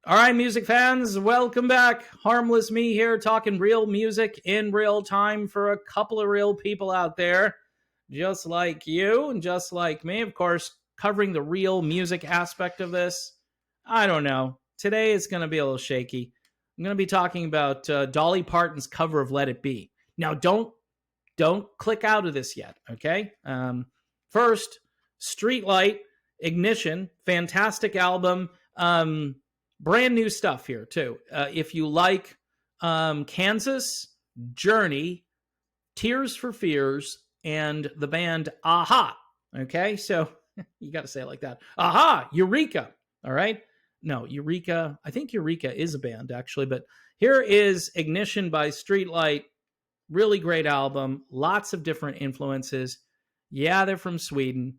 All right, music fans, welcome back. Harmless me here talking real music in real time for a couple of real people out there, just like you and just like me. Of course, covering the real music aspect of this. I don't know. Today it's going to be a little shaky. I'm going to be talking about Dolly Parton's cover of Let It Be. Now, don't click out of this yet, okay? First, Streetlight, Ignition, fantastic album. Brand new stuff here, too. If you like Kansas, Journey, Tears for Fears, and the band Aha, okay? So you got to say it like that. Aha, Eureka, all right? No, Eureka, I think Eureka is a band, actually, but here is Ignition by Streetlight. Really great album. Lots of different influences. Yeah, they're from Sweden.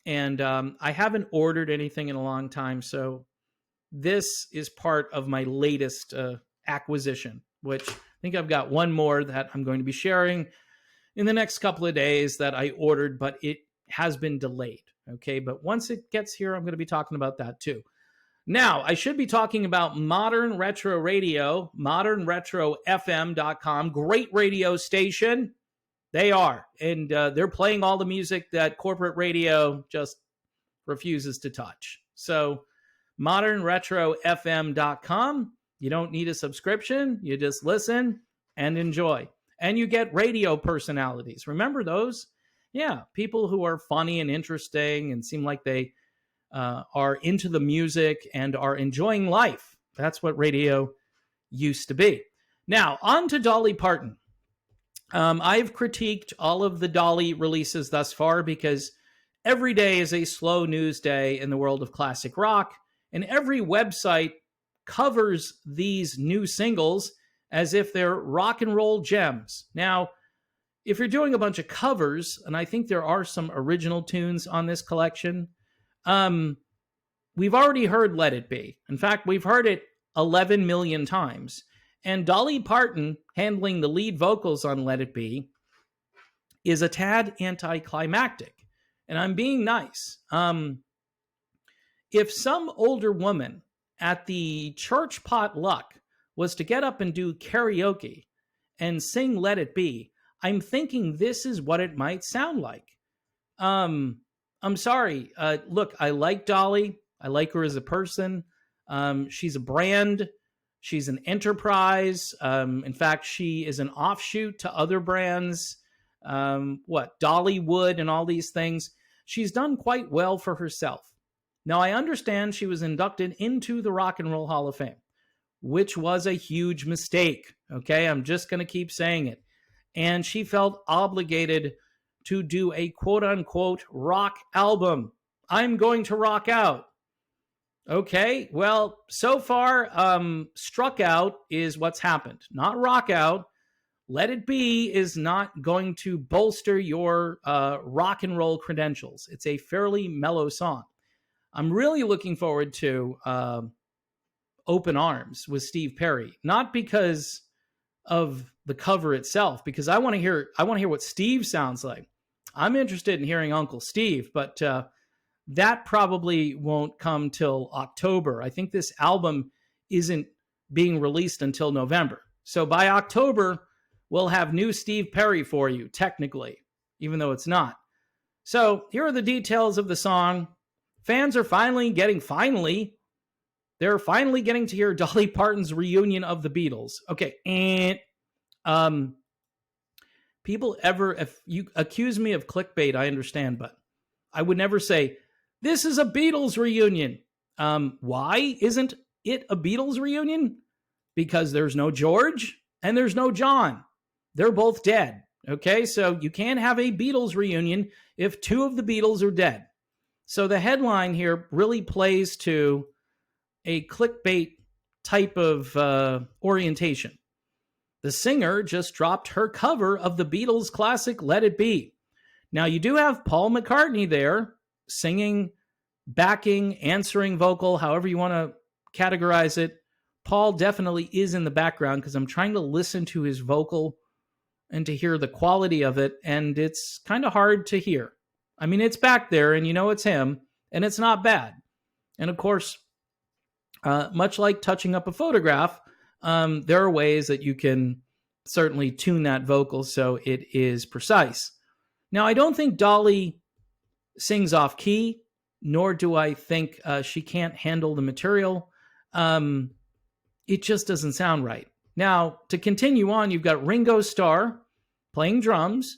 And I haven't ordered anything in a long time. So this is part of my latest acquisition, which I think I've got one more that I'm going to be sharing in the next couple of days that I ordered, but it has been delayed. Okay. But once it gets here, I'm going to be talking about that too. Now, I should be talking about Modern Retro Radio, modernretrofm.com. Great radio station. They are. And they're playing all the music that corporate radio just refuses to touch. So, modernretrofm.com. You don't need a subscription. You just listen and enjoy. And you get radio personalities. Remember those? Yeah, people who are funny and interesting and seem like they are into the music and are enjoying life. That's what radio used to be. Now, on to Dolly Parton. I've critiqued all of the Dolly releases thus far because every day is a slow news day in the world of classic rock, and every website covers these new singles as if they're rock and roll gems. Now, if you're doing a bunch of covers, and I think there are some original tunes on this collection, we've already heard Let It Be. In fact, we've heard it 11 million times. And Dolly Parton handling the lead vocals on Let It Be is a tad anticlimactic. And I'm being nice. If some older woman at the church potluck was to get up and do karaoke and sing Let It Be, I'm thinking this is what it might sound like. I'm sorry. Look, I like Dolly. I like her as a person. She's a brand. She's an enterprise. In fact, she is an offshoot to other brands. Dollywood and all these things. She's done quite well for herself. Now, I understand she was inducted into the Rock and Roll Hall of Fame, which was a huge mistake. Okay, I'm just going to keep saying it. And she felt obligated to do a quote-unquote rock album. I'm going to rock out. Okay, well, so far, struck out is what's happened. Not rock out. Let It Be is not going to bolster your rock and roll credentials. It's a fairly mellow song. I'm really looking forward to Open Arms with Steve Perry. Not because of the cover itself, because I want to hear what Steve sounds like. I'm interested in hearing Uncle Steve, but that probably won't come till October. I think this album isn't being released until November. So by October, we'll have new Steve Perry for you, technically, even though it's not. So here are the details of the song. Fans are finally getting to hear Dolly Parton's reunion of the Beatles. Okay, and if you accuse me of clickbait, I understand, but I would never say, this is a Beatles reunion. Why isn't it a Beatles reunion? Because there's no George and there's no John. They're both dead. Okay, so you can't have a Beatles reunion if two of the Beatles are dead. So the headline here really plays to a clickbait type of orientation. The singer just dropped her cover of the Beatles classic Let It Be. Now, you do have Paul McCartney there singing, backing, answering vocal, however you want to categorize it. Paul definitely is in the background because I'm trying to listen to his vocal and to hear the quality of it, and it's kind of hard to hear. I mean, it's back there, and you know it's him, and it's not bad. And of course, Much like touching up a photograph, there are ways that you can certainly tune that vocal so it is precise. Now, I don't think Dolly sings off key, nor do I think she can't handle the material. It just doesn't sound right. Now, to continue on, you've got Ringo Starr playing drums.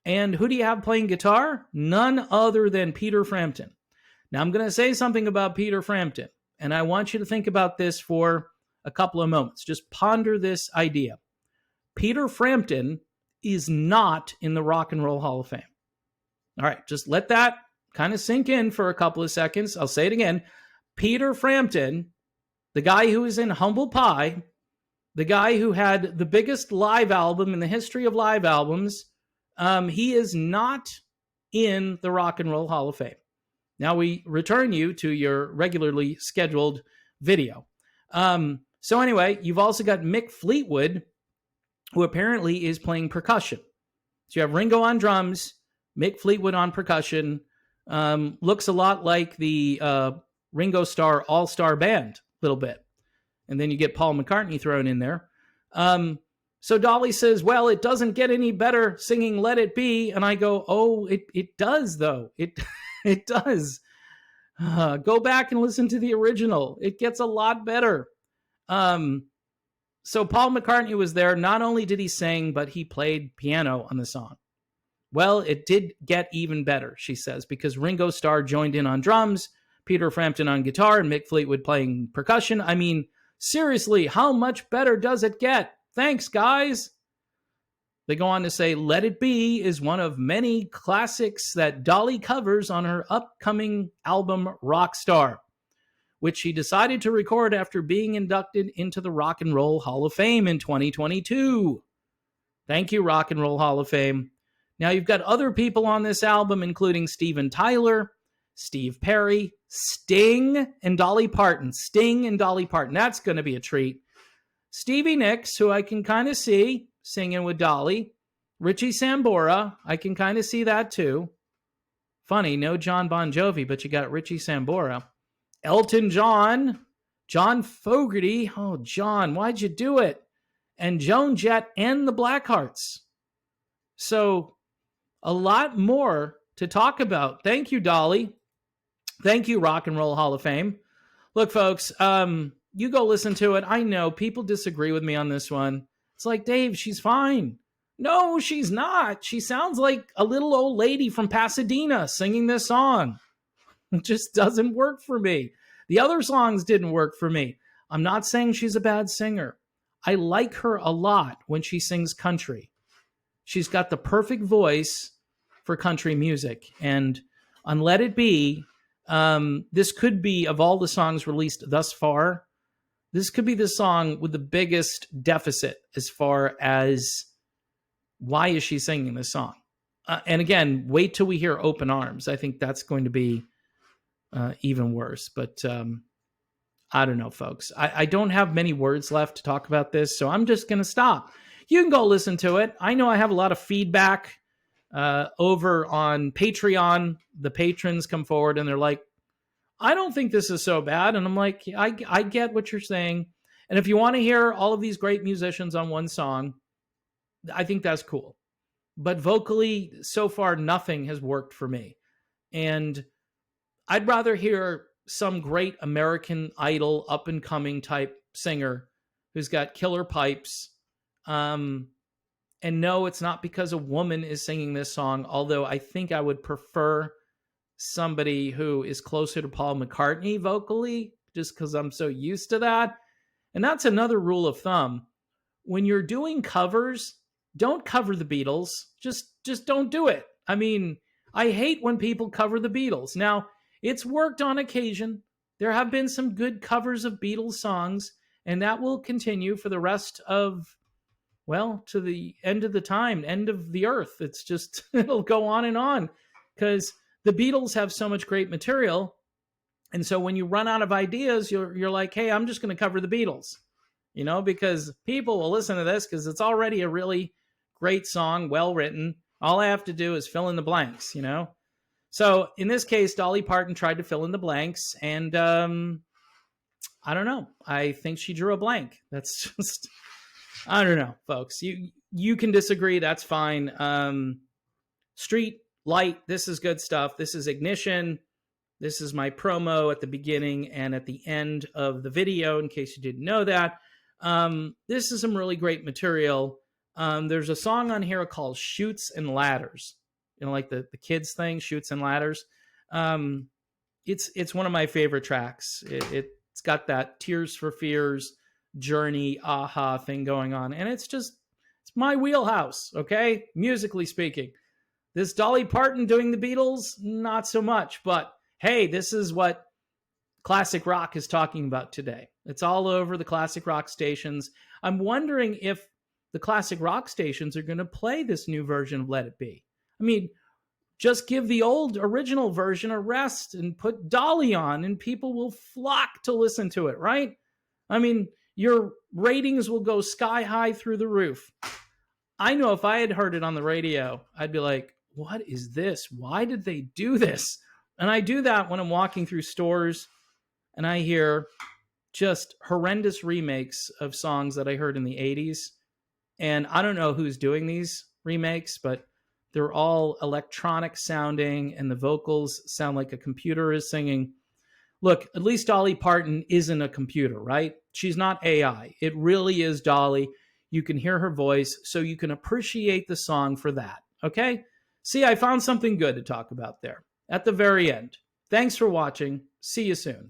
And who do you have playing guitar? None other than Peter Frampton. Now, I'm going to say something about Peter Frampton, and I want you to think about this for a couple of moments. Just ponder this idea. Peter Frampton is not in the Rock and Roll Hall of Fame. All right, just let that kind of sink in for a couple of seconds. I'll say it again. Peter Frampton, the guy who was in Humble Pie, the guy who had the biggest live album in the history of live albums, he is not in the Rock and Roll Hall of Fame. Now we return you to your regularly scheduled video. So anyway, you've also got Mick Fleetwood, who apparently is playing percussion. So you have Ringo on drums, Mick Fleetwood on percussion. Looks a lot like the Ringo Starr All-Star Band, a little bit. And then you get Paul McCartney thrown in there. So Dolly says, well, it doesn't get any better singing Let It Be. And I go, oh, it does, though. It does. Go back and listen to the original. It gets a lot better. So Paul McCartney was there. Not only did he sing, but he played piano on the song. Well, it did get even better, she says, because Ringo Starr joined in on drums, Peter Frampton on guitar, and Mick Fleetwood playing percussion. I mean, seriously, how much better does it get? Thanks, guys. They go on to say, Let It Be is one of many classics that Dolly covers on her upcoming album, Rockstar, which she decided to record after being inducted into the Rock and Roll Hall of Fame in 2022. Thank you, Rock and Roll Hall of Fame. Now, you've got other people on this album, including Steven Tyler, Steve Perry, Sting, and Dolly Parton. Sting and Dolly Parton. That's going to be a treat. Stevie Nicks, who I can kind of see singing with Dolly. Richie Sambora, I can kind of see that too. Funny, no John Bon Jovi, but you got Richie Sambora. Elton John, John Fogerty. Oh, John, why'd you do it? And Joan Jett and the Blackhearts. So, a lot more to talk about. Thank you, Dolly. Thank you, Rock and Roll Hall of Fame. Look, folks, you go listen to it. I know people disagree with me on this one. It's like, Dave, she's fine. No, she's not. She sounds like a little old lady from Pasadena singing this song. It just doesn't work for me. The other songs didn't work for me. I'm not saying she's a bad singer. I like her a lot when she sings country. She's got the perfect voice for country music. And on Let It Be, this could be, of all the songs released thus far, this could be the song with the biggest deficit as far as why is she singing this song? And again, wait till we hear Open Arms. I think that's going to be even worse. But I don't know, folks. I don't have many words left to talk about this, so I'm just going to stop. You can go listen to it. I know I have a lot of feedback over on Patreon. The patrons come forward and they're like, I don't think this is so bad. And I'm like, I get what you're saying. And if you want to hear all of these great musicians on one song, I think that's cool. But vocally, so far, nothing has worked for me. And I'd rather hear some great American Idol up-and-coming type singer who's got killer pipes. And no, it's not because a woman is singing this song, although I think I would prefer somebody who is closer to Paul McCartney vocally, just because I'm so used to that. And that's another rule of thumb. When you're doing covers, don't cover the Beatles. Just don't do it. I mean, I hate when people cover the Beatles. Now, it's worked on occasion. There have been some good covers of Beatles songs, and that will continue for the rest of, well, to the end of the time, end of the earth. It's just, it'll go on, because the Beatles have so much great material. And so when you run out of ideas, you're like, hey, I'm just going to cover the Beatles, because people will listen to this because it's already a really great song, well written. All I have to do is fill in the blanks, So in this case, Dolly Parton tried to fill in the blanks, and I don't know. I think she drew a blank. That's just, I don't know, folks. You can disagree. That's fine. Street Light. This is good stuff. This is Ignition. This is my promo at the beginning and at the end of the video, in case you didn't know that. This is some really great material. There's a song on here called Shoots and Ladders. You know, like the kids thing, Shoots and Ladders. It's one of my favorite tracks. It's got that Tears for Fears, Journey, Aha thing going on. And it's my wheelhouse, okay? Musically speaking. This Dolly Parton doing the Beatles, not so much. But hey, this is what classic rock is talking about today. It's all over the classic rock stations. I'm wondering if the classic rock stations are going to play this new version of Let It Be. I mean, just give the old original version a rest and put Dolly on and people will flock to listen to it, right? I mean, your ratings will go sky high through the roof. I know if I had heard it on the radio, I'd be like, what is this? Why did they do this? And I do that when I'm walking through stores and I hear just horrendous remakes of songs that I heard in the 80s. And I don't know who's doing these remakes, but they're all electronic sounding and the vocals sound like a computer is singing. Look, at least Dolly Parton isn't a computer, right? She's not AI. It really is Dolly. You can hear her voice, so you can appreciate the song for that, okay? See, I found something good to talk about there at the very end. Thanks for watching. See you soon.